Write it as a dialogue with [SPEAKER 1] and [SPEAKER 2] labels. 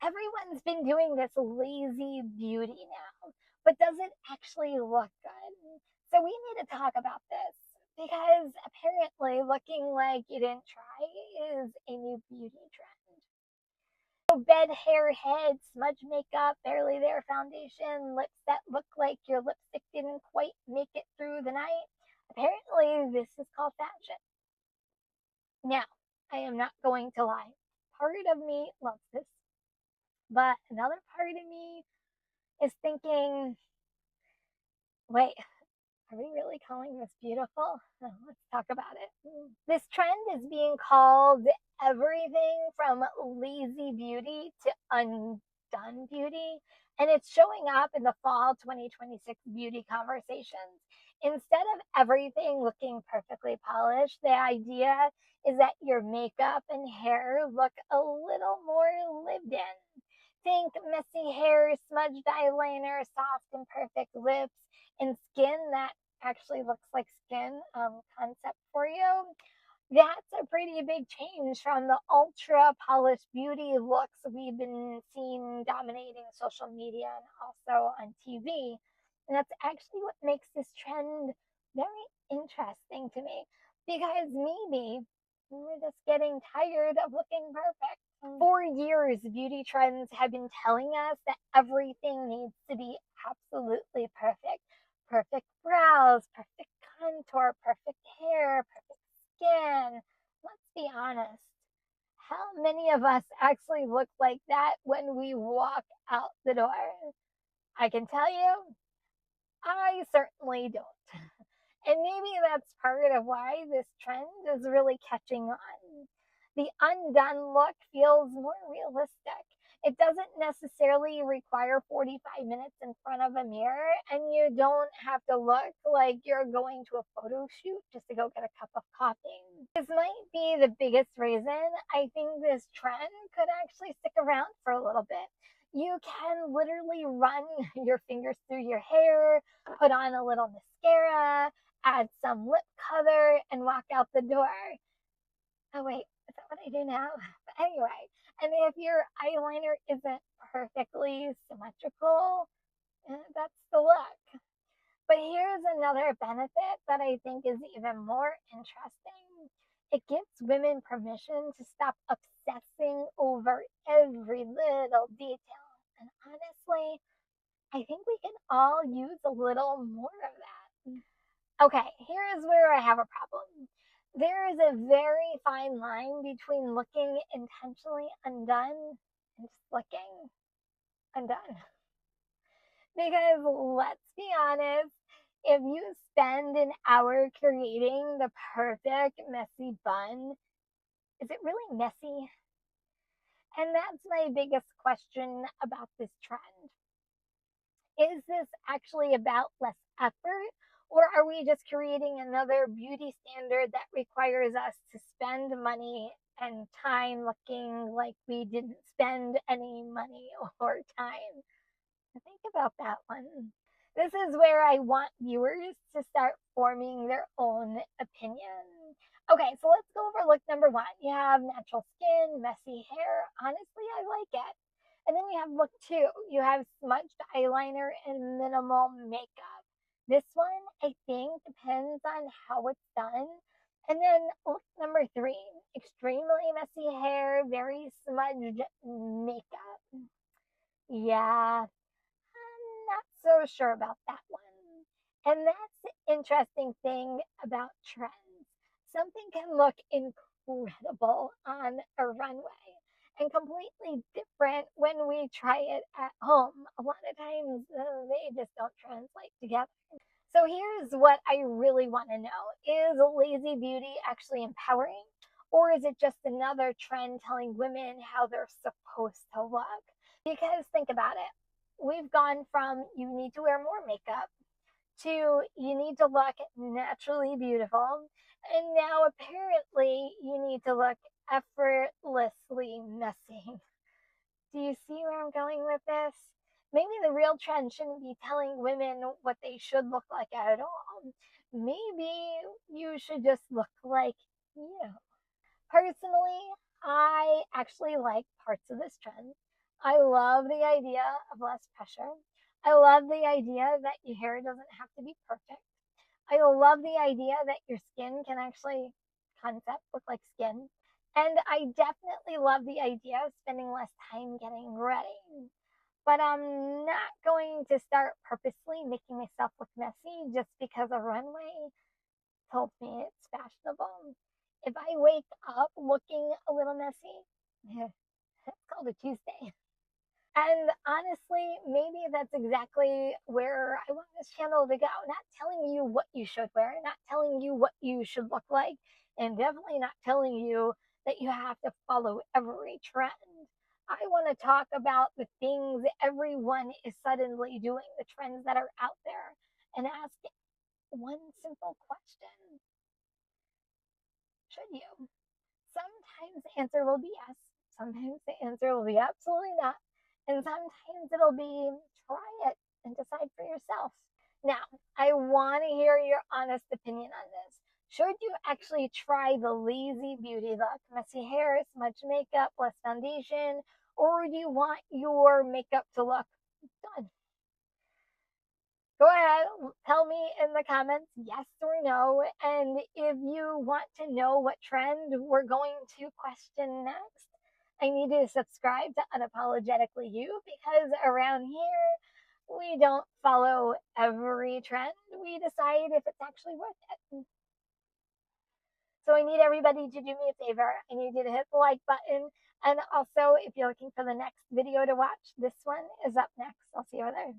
[SPEAKER 1] Everyone's been doing this lazy beauty now, but does it actually look good? So we need to talk about this because apparently looking like you didn't try is a new beauty trend. So bed hair, head, smudge makeup, barely there foundation, lips that look like your lipstick didn't quite make it through the night. Apparently this is called fashion. Now, I am not going to lie. Part of me loves this, but another part of me is thinking, wait, are we really calling this beautiful? Oh, let's talk about it. This trend is being called everything from lazy beauty to undone beauty, and it's showing up in the fall 2026 beauty conversations. Instead of everything looking perfectly polished, the idea is that your makeup and hair look a little more lived in. Think messy hair, smudged eyeliner, soft and perfect lips, and skin that actually looks like skin concept for you. That's a pretty big change from the ultra polished beauty looks we've been seeing dominating social media and also on TV. And that's actually what makes this trend very interesting to me because maybe we're just getting tired of looking perfect. For years, beauty trends have been telling us that everything needs to be absolutely perfect. Perfect brows, perfect contour, perfect hair, perfect skin. Let's be honest. How many of us actually look like that when we walk out the door? I can tell you, I certainly don't. And maybe that's part of why this trend is really catching on. The undone look feels more realistic. It doesn't necessarily require 45 minutes in front of a mirror, and you don't have to look like you're going to a photo shoot just to go get a cup of coffee. This might be the biggest reason I think this trend could actually stick around for a little bit. You can literally run your fingers through your hair, put on a little mascara, add some lip color, and walk out the door. Oh, wait, is that what I do now? But anyway, and if your eyeliner isn't perfectly symmetrical, that's the look. But here's another benefit that I think is even more interesting. It gives women permission to stop obsessing over every little detail. And honestly, I think we can all use a little more of that. Okay, here's where I have a problem. There is a very fine line between looking intentionally undone and just looking undone. Because let's be honest, if you spend an hour creating the perfect messy bun, is it really messy? And that's my biggest question about this trend. Is this actually about less effort? Or are we just creating another beauty standard that requires us to spend money and time looking like we didn't spend any money or time? Think about that one. This is where I want viewers to start forming their own opinion. Okay, so let's go over look number one. You have natural skin, messy hair. Honestly, I like it. And then you have look two. You have smudged eyeliner and minimal makeup. This one, I think, depends on how it's done. And then look number three. Extremely messy hair, very smudged makeup. Yeah, I'm not so sure about that one. And that's the interesting thing about trends. Something can look incredible on a runway and completely different when we try it at home. A lot of times they just don't translate together. So here's what I really want to know. Is lazy beauty actually empowering? Or is it just another trend telling women how they're supposed to look? Because think about it. We've gone from you need to wear more makeup to you need to look naturally beautiful. And now apparently you need to look effortlessly messy. Do you see where I'm going with this? Maybe the real trend shouldn't be telling women what they should look like at all. Maybe you should just look like you. Personally, I actually like parts of this trend. I love the idea of less pressure. I love the idea that your hair doesn't have to be perfect. I love the idea that your skin can actually concept look like skin. And I definitely love the idea of spending less time getting ready. But I'm not going to start purposely making myself look messy just because a runway told me it's fashionable. If I wake up looking a little messy, it's called a Tuesday. And honestly, maybe that's exactly where I want this channel to go. Not telling you what you should wear, not telling you what you should look like, and definitely not telling you that you have to follow every trend. I want to talk about the things everyone is suddenly doing, the trends that are out there, and ask one simple question: should you? Sometimes the answer will be yes. Sometimes the answer will be absolutely not. And sometimes it'll be try it and decide for yourself. Now, I want to hear your honest opinion on this. Should you actually try the lazy beauty look? Messy hair, smudged makeup, less foundation, or do you want your makeup to look done? Go ahead, tell me in the comments yes or no. And if you want to know what trend we're going to question next, I need you to subscribe to Unapologetically You, because around here we don't follow every trend. We decide if it's actually worth it. So I need everybody to do me a favor. I need you to hit the like button. And also, if you're looking for the next video to watch, this one is up next. I'll see you there.